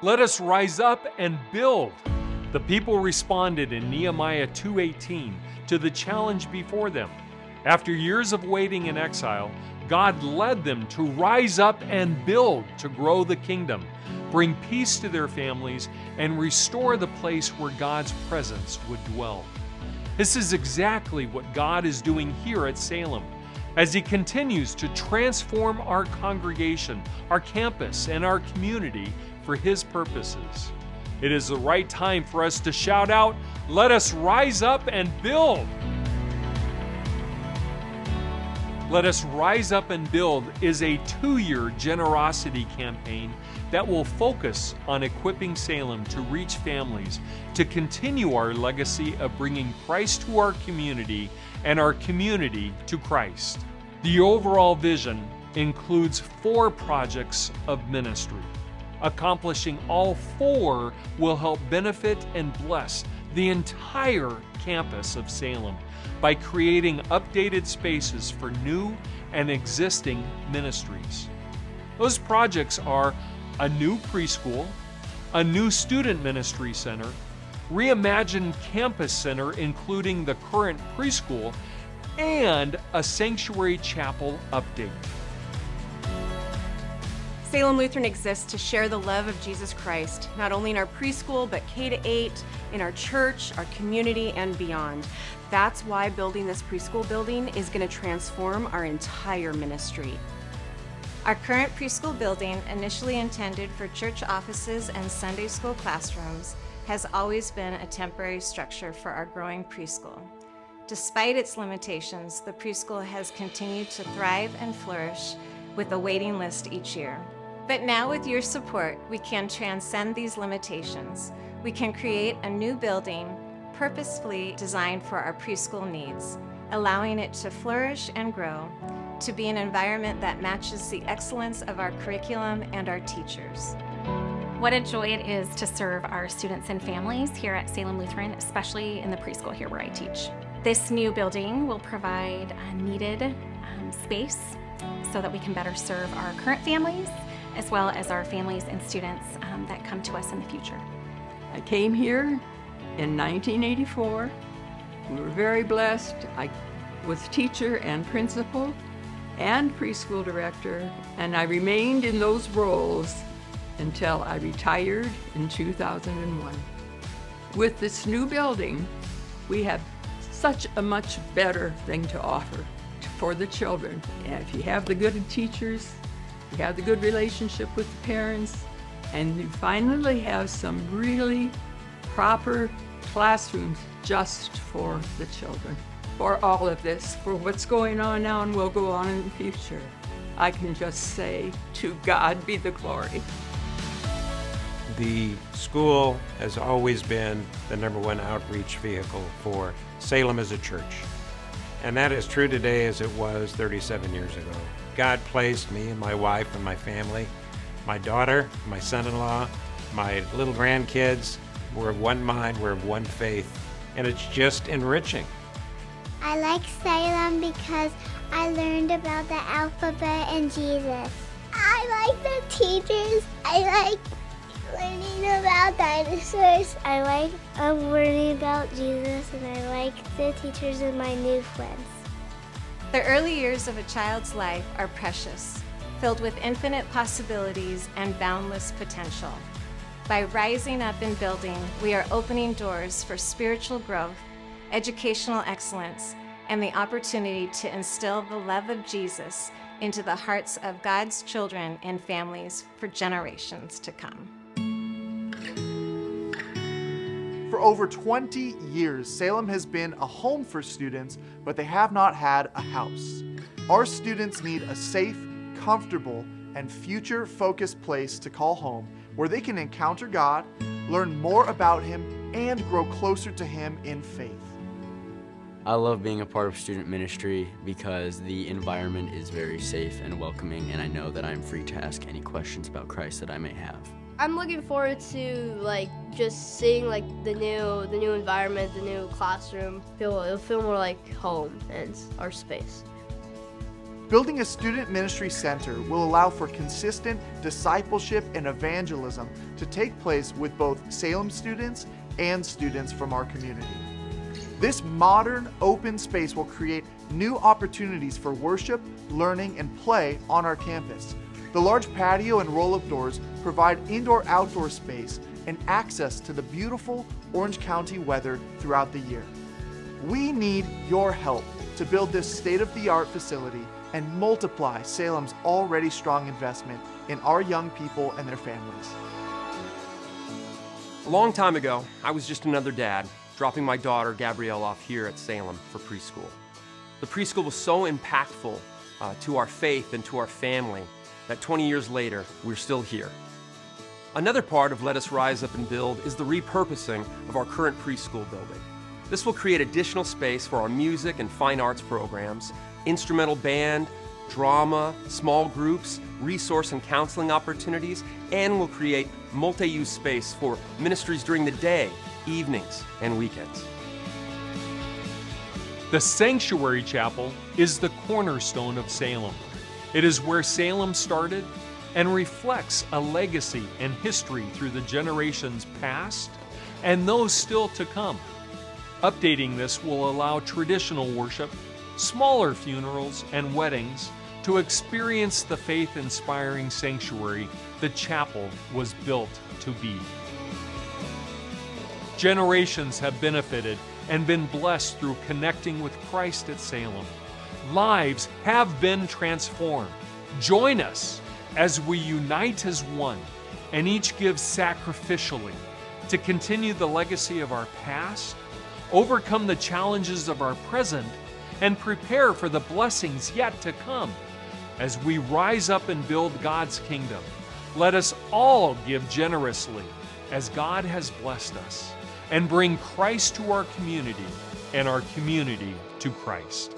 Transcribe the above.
Let us rise up and build. The people responded in Nehemiah 2:18 to the challenge before them. After years of waiting in exile, God led them to rise up and build to grow the kingdom, bring peace to their families, and restore the place where God's presence would dwell. This is exactly what God is doing here at Salem, as He continues to transform our congregation, our campus, and our community for His purposes. It is the right time for us to shout out, "Let us rise up and build!" Let Us Rise Up and Build is a 2-year generosity campaign that will focus on equipping Salem to reach families, to continue our legacy of bringing Christ to our community and our community to Christ. The overall vision includes 4 projects of ministry. Accomplishing all 4 will help benefit and bless the entire campus of Salem by creating updated spaces for new and existing ministries. Those projects are a new preschool, a new student ministry center, reimagined campus center including the current preschool, and a sanctuary chapel update. Salem Lutheran exists to share the love of Jesus Christ, not only in our preschool, but K-8, in our church, our community, and beyond. That's why building this preschool building is going to transform our entire ministry. Our current preschool building, initially intended for church offices and Sunday school classrooms, has always been a temporary structure for our growing preschool. Despite its limitations, the preschool has continued to thrive and flourish with a waiting list each year. But now with your support, we can transcend these limitations. We can create a new building purposefully designed for our preschool needs, allowing it to flourish and grow, to be an environment that matches the excellence of our curriculum and our teachers. What a joy it is to serve our students and families here at Salem Lutheran, especially in the preschool here where I teach. This new building will provide a needed space so that we can better serve our current families as well as our families and students that come to us in the future. I came here in 1984. We were very blessed. I was teacher and principal and preschool director, and I remained in those roles until I retired in 2001. With this new building, we have such a much better thing to offer for the children. And if you have the good teachers, you have the good relationship with the parents, and you finally have some really proper classrooms just for the children. For all of this, for what's going on now and will go on in the future, I can just say, to God be the glory. The school has always been the #1 outreach vehicle for Salem as a church. And that is true today as it was 37 years ago. God placed me and my wife and my family, my daughter, my son-in-law, my little grandkids. We're of one mind, we're of one faith, and it's just enriching. I like Salem because I learned about the alphabet and Jesus. I like the teachers. I like learning about dinosaurs. I like learning about Jesus, and I like the teachers and my new friends. The early years of a child's life are precious, filled with infinite possibilities and boundless potential. By rising up and building, we are opening doors for spiritual growth, educational excellence, and the opportunity to instill the love of Jesus into the hearts of God's children and families for generations to come. For over 20 years, Salem has been a home for students, but they have not had a house. Our students need a safe, comfortable, and future-focused place to call home where they can encounter God, learn more about Him, and grow closer to Him in faith. I love being a part of student ministry because the environment is very safe and welcoming, and I know that I'm free to ask any questions about Christ that I may have. I'm looking forward to just seeing the new environment, the new classroom. It'll feel more like home and our space. Building a student ministry center will allow for consistent discipleship and evangelism to take place with both Salem students and students from our community. This modern, open space will create new opportunities for worship, learning, and play on our campus. The large patio and roll-up doors provide indoor-outdoor space and access to the beautiful Orange County weather throughout the year. We need your help to build this state-of-the-art facility and multiply Salem's already strong investment in our young people and their families. A long time ago, I was just another dad, dropping my daughter Gabrielle off here at Salem for preschool. The preschool was so impactful to our faith and to our family that 20 years later, we're still here. Another part of Let Us Rise Up and Build is the repurposing of our current preschool building. This will create additional space for our music and fine arts programs, instrumental band, drama, small groups, resource and counseling opportunities, and will create multi-use space for ministries during the day, evenings, and weekends. The Sanctuary Chapel is the cornerstone of Salem. It is where Salem started and reflects a legacy and history through the generations past and those still to come. Updating this will allow traditional worship, smaller funerals, and weddings to experience the faith-inspiring sanctuary the chapel was built to be. Generations have benefited and been blessed through connecting with Christ at Salem. Lives have been transformed. Join us as we unite as one and each give sacrificially to continue the legacy of our past, overcome the challenges of our present, and prepare for the blessings yet to come. As we rise up and build God's kingdom, let us all give generously as God has blessed us, and bring Christ to our community and our community to Christ.